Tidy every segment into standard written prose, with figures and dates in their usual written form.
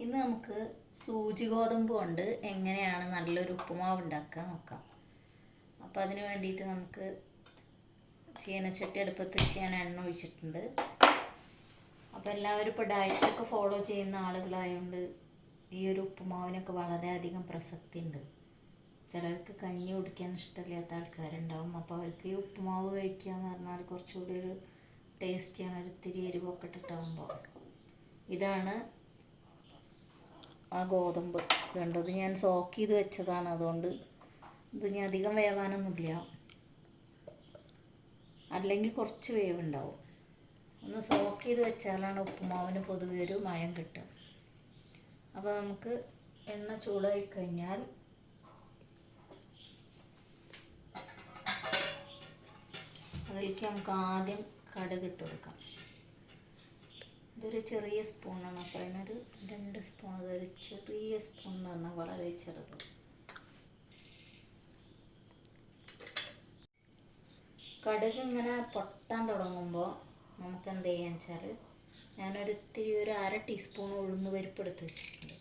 ഇന്ന് നമുക്ക് സൂചി ഗോതമ്പ് കൊണ്ട് എങ്ങനെയാണ് നല്ലൊരു ഉപ്പുമാവ് ഉണ്ടാക്കുക നോക്കാം. അപ്പോൾ അതിന് വേണ്ടിയിട്ട് നമുക്ക് ചീനച്ചട്ടി അടുപ്പത്ത് വെച്ച് ഞാൻ എണ്ണ ഒഴിച്ചിട്ടുണ്ട്. അപ്പോൾ എല്ലാവരും ഇപ്പോൾ ഡയറ്റൊക്കെ ഫോളോ ചെയ്യുന്ന ആളുകളായതുകൊണ്ട് ഈ ഒരു ഉപ്പുമാവിനൊക്കെ വളരെയധികം പ്രസക്തി ഉണ്ട്. ചിലർക്ക് കഞ്ഞി കുടിക്കാൻ ഇഷ്ടമില്ലാത്ത ആൾക്കാരുണ്ടാവും. അപ്പോൾ അവർക്ക് ഈ ഉപ്പുമാവ് കഴിക്കുക എന്ന് പറഞ്ഞാൽ കുറച്ചുകൂടി ഒരു ടേസ്റ്റിയാണ്, ഒരു ഇത്തിരി എരിവൊക്കെ ഇട്ടിട്ടാകുമ്പോൾ. ഇതാണ് ആ ഗോതമ്പ് കണ്ടത്, ഞാൻ സോക്ക് ചെയ്ത് വെച്ചതാണ്. അതുകൊണ്ട് ഇത് ഞാൻ അധികം വേവാനൊന്നുമില്ല, അല്ലെങ്കിൽ കുറച്ച് വേവുണ്ടാവും. ഒന്ന് സോക്ക് ചെയ്ത് വെച്ചാലാണ് ഉപ്പുമാവിന് പൊതുവെ ഒരു മയം കിട്ടുക. അപ്പോൾ നമുക്ക് എണ്ണ ചൂടായി കഴിഞ്ഞാൽ അതിലേക്ക് നമുക്ക് ആദ്യം കടുക് ഇട്ട് കൊടുക്കാം. ഇതൊരു ചെറിയ സ്പൂണാണ്, അപ്പോൾ അതിനൊരു 2 സ്പൂൺ. അതൊരു ചെറിയ സ്പൂൺ എന്ന് പറഞ്ഞാൽ വളരെ ചെറുത്. കടുക് ഇങ്ങനെ പൊട്ടാൻ തുടങ്ങുമ്പോൾ നമുക്ക് എന്ത് ചെയ്യാന്ന് വെച്ചാൽ, ഞാനൊരു ഇത്തിരി ഒരു 1/2 ടീസ്പൂൺ ഉഴുന്ന് പരിപ്പ് എടുത്ത് വെച്ചിട്ടുണ്ട്.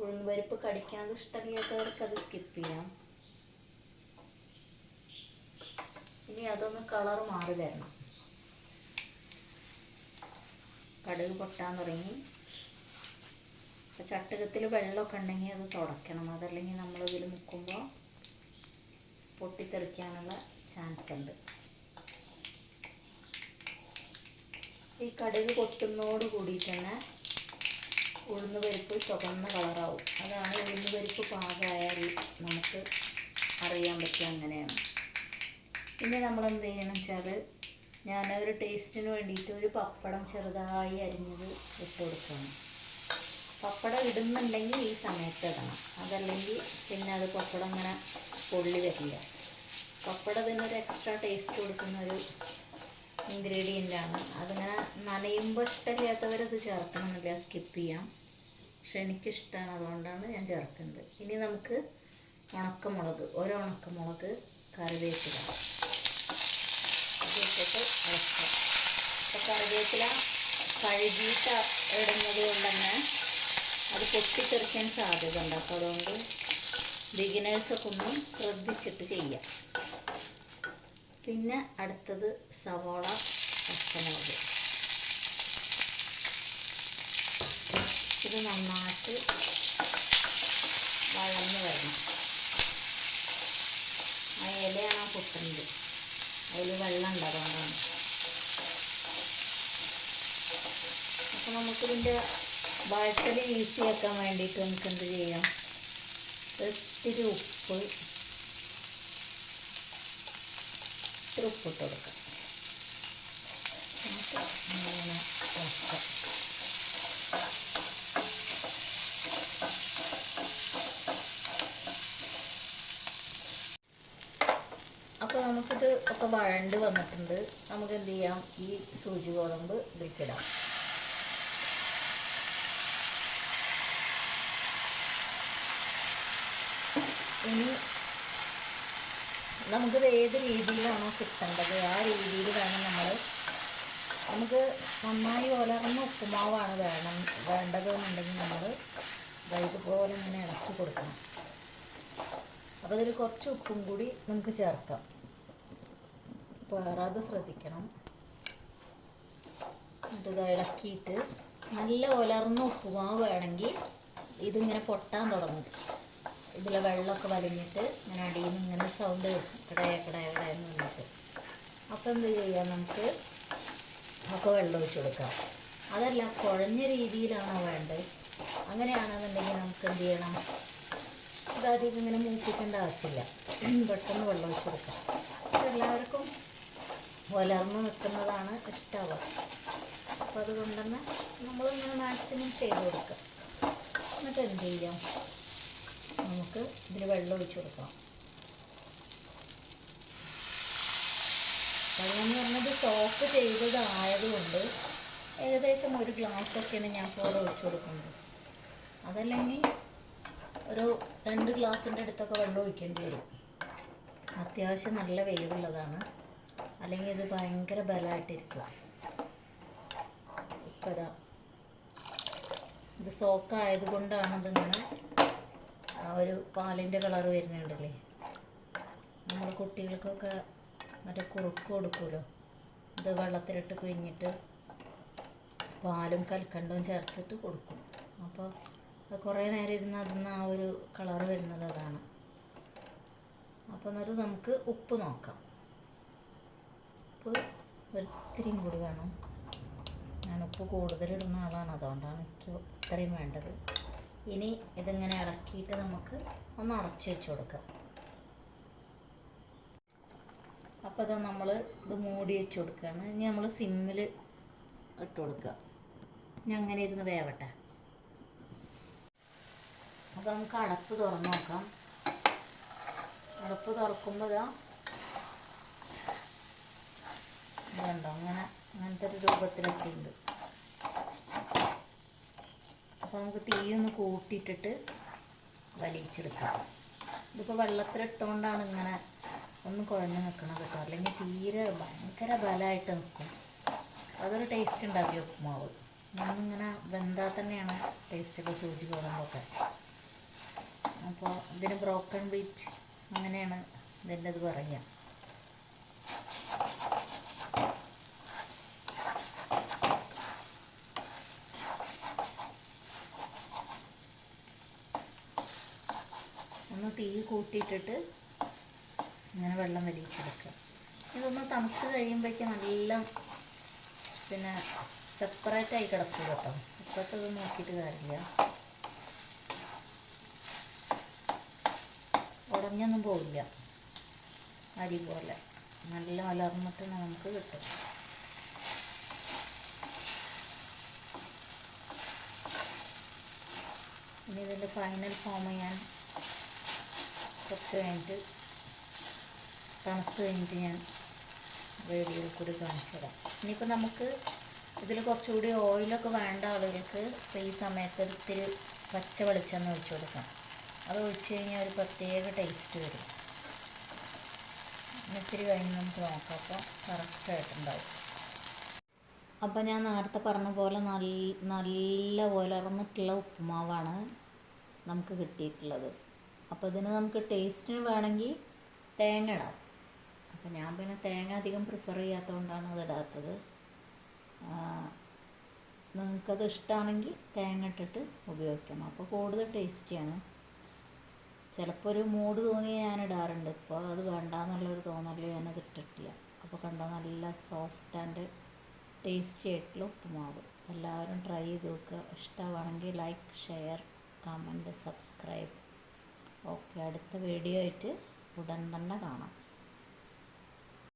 ഉഴുന്ന് പരിപ്പ് കടിക്കാതെ ഇഷ്ടമില്ലാത്തവർക്ക് അത് സ്കിപ്പ് ചെയ്യാം. ഇനി അതൊന്ന് കളർ മാറി തരണം. കടുക് പൊട്ടാൻ തുടങ്ങി. അപ്പോൾ ചട്ടുകത്തിൽ വെള്ളമൊക്കെ ഉണ്ടെങ്കിൽ അത് തുടയ്ക്കണം, അതല്ലെങ്കിൽ നമ്മളിതിൽ മുക്കുമ്പോൾ പൊട്ടിത്തെറിക്കാനുള്ള ചാൻസ് ഉണ്ട്. ഈ കടുക് പൊട്ടുന്നതോട് കൂടിയിട്ട് തന്നെ ഉഴുന്ന് പരിപ്പ് ചുവന്ന കളറാവും. അതാണ് ഉഴുന്ന് പരിപ്പ് പാകമായാൽ നമുക്ക് അറിയാൻ പറ്റുക അങ്ങനെയാണ്. ഇനി നമ്മൾ എന്ത് ചെയ്യണം വെച്ചാൽ, ഞാനൊരു ടേസ്റ്റിന് വേണ്ടിയിട്ട് ഒരു പപ്പടം ചെറുതായി അരിഞ്ഞത് ഇട്ട് കൊടുക്കണം. പപ്പടം ഇടുന്നുണ്ടെങ്കിൽ ഈ സമയത്ത് ഇടണം, അതല്ലെങ്കിൽ പിന്നെ അത് പപ്പടം അങ്ങനെ പൊള്ളി വരില്ല. പപ്പടം ഇതിനൊരു എക്സ്ട്രാ ടേസ്റ്റ് കൊടുക്കുന്ന ഒരു ഇൻഗ്രീഡിയൻ്റാണ്. അതിങ്ങനെ നനയുമ്പോൾ ഇഷ്ടമില്ലാത്തവരത് ചേർക്കണമെന്നില്ല, സ്കിപ്പ് ചെയ്യാം. പക്ഷെ എനിക്കിഷ്ടമാണ്, അതുകൊണ്ടാണ് ഞാൻ ചേർക്കുന്നത്. ഇനി നമുക്ക് ഉണക്കമുളക്, ഒരു ഉണക്കമുളക്, കറിവേപ്പില ഇട്ടിട്ട് ഇളക്കാം. അപ്പോൾ കറിവേപ്പില കഴുകിയിട്ട് ഇടുന്നത് കൊണ്ട് തന്നെ അത് പൊട്ടിത്തെറിക്കാൻ സാധ്യത ഉണ്ട്. അപ്പോൾ അതുകൊണ്ട് ബിഗിനേഴ്സൊക്കെ ഒന്ന് ശ്രദ്ധിച്ചിട്ട് ചെയ്യാം. പിന്നെ അടുത്തത് സവോള, പച്ചമുളക്. ഇത് നന്നായിട്ട് വഴന്ന് വരണം. ആ ഇലയാണ് ആ പൊട്ടുന്നത്, അതിൽ വെള്ളം ഉണ്ട്, അതുകൊണ്ടാണ്. അപ്പോൾ നമുക്കിതിൻ്റെ വഴറ്റൽ ഈസി ആക്കാൻ വേണ്ടിയിട്ട് നമുക്ക് എന്ത് ചെയ്യാം, ഇത്തിരി ഉപ്പിട്ട് കൊടുക്കാം. നമുക്ക് അങ്ങനെ വയ്ക്കാം. അപ്പോൾ നമുക്കിത് ഒക്കെ വഴണ്ട് വന്നിട്ടുണ്ട്. നമുക്ക് എന്ത് ചെയ്യാം, ഈ സൂചി ഗോതമ്പ് ഇതിലേക്കിടാം. ഇനി നമുക്കിത് ഏത് രീതിയിലാണോ കിട്ടേണ്ടത് ആ രീതിയിൽ വേണം നമുക്ക് നന്നായി ഒലർന്ന ഉപ്പുമാവാണ് വേണ്ടതെന്നുണ്ടെങ്കിൽ നമ്മൾ ഇതുപോലെ ഇങ്ങനെ ഇളക്കി കൊടുക്കണം. അപ്പോൾ ഇതിൽ കുറച്ച് ഉപ്പും കൂടി നമുക്ക് ചേർക്കാം, വേറാതെ ശ്രദ്ധിക്കണം. ഇത് ഇളക്കിയിട്ട് നല്ല ഒലർന്ന ഉപ്പുമാവ് വേണമെങ്കിൽ ഇതിങ്ങനെ പൊട്ടാൻ തുടങ്ങും. ഇതിലെ വെള്ളമൊക്കെ വലിഞ്ഞിട്ട് ഇങ്ങനെ അടിയിൽ നിന്ന് ഇങ്ങനെ സൗണ്ട് കടയെന്ന് വന്നിട്ട്. അപ്പോൾ എന്ത് ചെയ്യാം, നമുക്ക് ഒക്കെ വെള്ളം ഒഴിച്ച് കൊടുക്കാം. അതല്ല കുഴഞ്ഞ രീതിയിലാണോ വേണ്ടത്, അങ്ങനെയാണെന്നുണ്ടെങ്കിൽ നമുക്ക് എന്ത് ചെയ്യണം, ഇതാദ്യം ഇങ്ങനെ മൂപ്പിക്കേണ്ട ആവശ്യമില്ല, പെട്ടെന്ന് വെള്ളം ഒഴിച്ച് കൊടുക്കാം. പക്ഷെ എല്ലാവർക്കും ഒലർന്ന് നിൽക്കുന്നതാണ് ഇഷ്ടമാവുക. അപ്പോൾ അതുകൊണ്ട് തന്നെ നമ്മളിങ്ങനെ മാക്സിമം ചെയ്ത് കൊടുക്കുക. എന്നിട്ട് എന്ത് ചെയ്യാം, നമുക്ക് ഇതിൽ വെള്ളം ഒഴിച്ച് കൊടുക്കാം. വെള്ളം എന്ന് പറഞ്ഞത് സോക്ക് ചെയ്തതായതുകൊണ്ട് ഏകദേശം 1 ഗ്ലാസ്സൊക്കെയാണ് ഞാൻ ഇപ്പോൾ ഒഴിച്ച് കൊടുക്കുന്നത്. അതല്ലെങ്കിൽ ഒരു 2 ഗ്ലാസിൻ്റെ അടുത്തൊക്കെ വെള്ളം ഒഴിക്കേണ്ടി വരും. അത്യാവശ്യം നല്ല വേവുള്ളതാണ്, അല്ലെങ്കിൽ ഇത് ഭയങ്കര ബലമായിട്ടിരിക്കുക. ഇപ്പോൾ ഇതാ സോക്കായത് കൊണ്ടാണ് ഇതിങ്ങനെ ഒരു പാലിൻ്റെ കളർ വരുന്നുണ്ടല്ലേ. നമ്മൾ കുട്ടികൾക്കൊക്കെ മറ്റേ കുറുക്ക് കൊടുക്കുമല്ലോ, ഇത് വെള്ളത്തിലിട്ട് പിഴിഞ്ഞിട്ട് പാലും കൽക്കണ്ടവും ചേർത്തിട്ട് കൊടുക്കും. അപ്പോൾ അത് കുറേ നേരം ഇരുന്ന് അതിന്ന് ആ ഒരു കളർ വരുന്നത് അതാണ്. അപ്പോൾ എന്നിട്ട് നമുക്ക് ഉപ്പ് നോക്കാം. ഉപ്പ് ഒരിത്തിരിയും കൂടി വേണം. ഞാൻ ഉപ്പ് കൂടുതലിടുന്ന ആളാണ്, അതുകൊണ്ടാണ് എനിക്ക് ഇത്രയും വേണ്ടത്. ഇനി ഇതിങ്ങനെ ഇളക്കിയിട്ട് നമുക്ക് ഒന്ന് അടച്ചു വെച്ച് കൊടുക്കാം. അപ്പോൾ അത് നമ്മൾ ഇത് മൂടി വെച്ച് കൊടുക്കുകയാണ്. ഇനി നമ്മൾ സിമ്മിൽ ഇട്ട് കൊടുക്കുക. ഇനി അങ്ങനെ ഇരുന്ന് വേവട്ടെ. അപ്പോൾ നമുക്ക് അടപ്പ് തുറന്ന് നോക്കാം. അടപ്പ് തുറക്കുമ്പോൾ ഇതുണ്ടോ, അങ്ങനത്തെ ഒരു രൂപത്തിലെത്തിയിട്ടുണ്ട്. അപ്പോൾ നമുക്ക് തീയൊന്ന് കൂട്ടിയിട്ടിട്ട് വലിച്ചെടുക്കാം. ഇതിപ്പോൾ വെള്ളത്തിലിട്ടുകൊണ്ടാണ് ഇങ്ങനെ ഒന്ന് കുഴഞ്ഞ് നിൽക്കണത് കേട്ടോ, അല്ലെങ്കിൽ തീരെ ഭയങ്കര ബലമായിട്ട് നിൽക്കും. അതൊരു ടേസ്റ്റ് ഉണ്ടാവില്ല ഉപ്പുമാവ്. ഞാനിങ്ങനെ വെന്താൽ തന്നെയാണ് ടേസ്റ്റൊക്കെ സൂചി പോകുമ്പോഴൊക്കെ. അപ്പോൾ ഇതിന് ബ്രോക്കൺ വീറ്റ് അങ്ങനെയാണ് ഇതിൻ്റെ ഇത് പറയുക. ഒന്ന് തീ കൂട്ടിയിട്ടിട്ട് ഇങ്ങനെ വെള്ളം വലിച്ചെടുക്കുക. ഇതൊന്ന് തണുത്ത് കഴിയുമ്പോഴേക്കും നല്ല പിന്നെ സെപ്പറേറ്റായി കിടക്കും കേട്ടോ. ഇപ്പോഴത്തെ ഇത് നോക്കിയിട്ട് കാര്യമില്ല, ഉടഞ്ഞൊന്നും പോവില്ല. അരി പോലെ നല്ല മലർന്നിട്ട് നമുക്ക് കിട്ടും. ഇനി ഇതിൻ്റെ ഫൈനൽ ഫോം ഞാൻ കുറച്ച് കഴിഞ്ഞിട്ട് തണുത്ത് കഴിഞ്ഞിട്ട് ഞാൻ വീഡിയോയിൽ കൂടി കാണിച്ചു തരാം. ഇനിയിപ്പോൾ നമുക്ക് ഇതിൽ കുറച്ചുകൂടി ഓയിലൊക്കെ വേണ്ട ആളുകൾക്ക് ഈ സമയത്ത് ഇത്തിരി പച്ച വെളിച്ചെണ്ണ ഒഴിച്ചു കൊടുക്കാം. അത് ഒഴിച്ച് കഴിഞ്ഞാൽ ഒരു പ്രത്യേക ടേസ്റ്റ് വരും. ഇത്തിരി കഴിഞ്ഞ് നമുക്ക് നോക്കാം. അപ്പോൾ കറക്റ്റായിട്ടുണ്ടാവും. അപ്പോൾ ഞാൻ നേരത്തെ പറഞ്ഞ പോലെ നല്ല ഉലർന്നിട്ടുള്ള ഉപ്പുമാവാണ് നമുക്ക് കിട്ടിയിട്ടുള്ളത്. അപ്പോൾ ഇതിന് നമുക്ക് ടേസ്റ്റിന് വേണമെങ്കിൽ തേങ്ങ ഇടാം. അപ്പോൾ ഞാൻ പിന്നെ തേങ്ങ അധികം പ്രിഫർ ചെയ്യാത്തതുകൊണ്ടാണ് അത് ഇടാത്തത്. നിങ്ങൾക്കത് ഇഷ്ടമാണെങ്കിൽ തേങ്ങ ഇട്ടിട്ട് ഉപയോഗിക്കാം. അപ്പോൾ കൂടുതൽ ടേസ്റ്റിയാണ്. ചിലപ്പോൾ ഒരു മൂഡ് തോന്നി ഞാൻ ഇടാറുണ്ട്. ഇപ്പോൾ അത് വേണ്ടാന്നുള്ളൊരു തോന്നൽ ഞാനത് ഇട്ടിട്ടില്ല. അപ്പോൾ കണ്ടോ, നല്ല സോഫ്റ്റ് ആൻഡ് ടേസ്റ്റി ആയിട്ടുള്ള ഉപ്പുമാവ്. എല്ലാവരും ട്രൈ ചെയ്ത് നോക്കുക. ഇഷ്ടമാണെങ്കിൽ like, share, comment, subscribe. Okay, അടുത്ത വീഡിയോ ആയിട്ട് ഉടൻ തന്നെ കാണാം.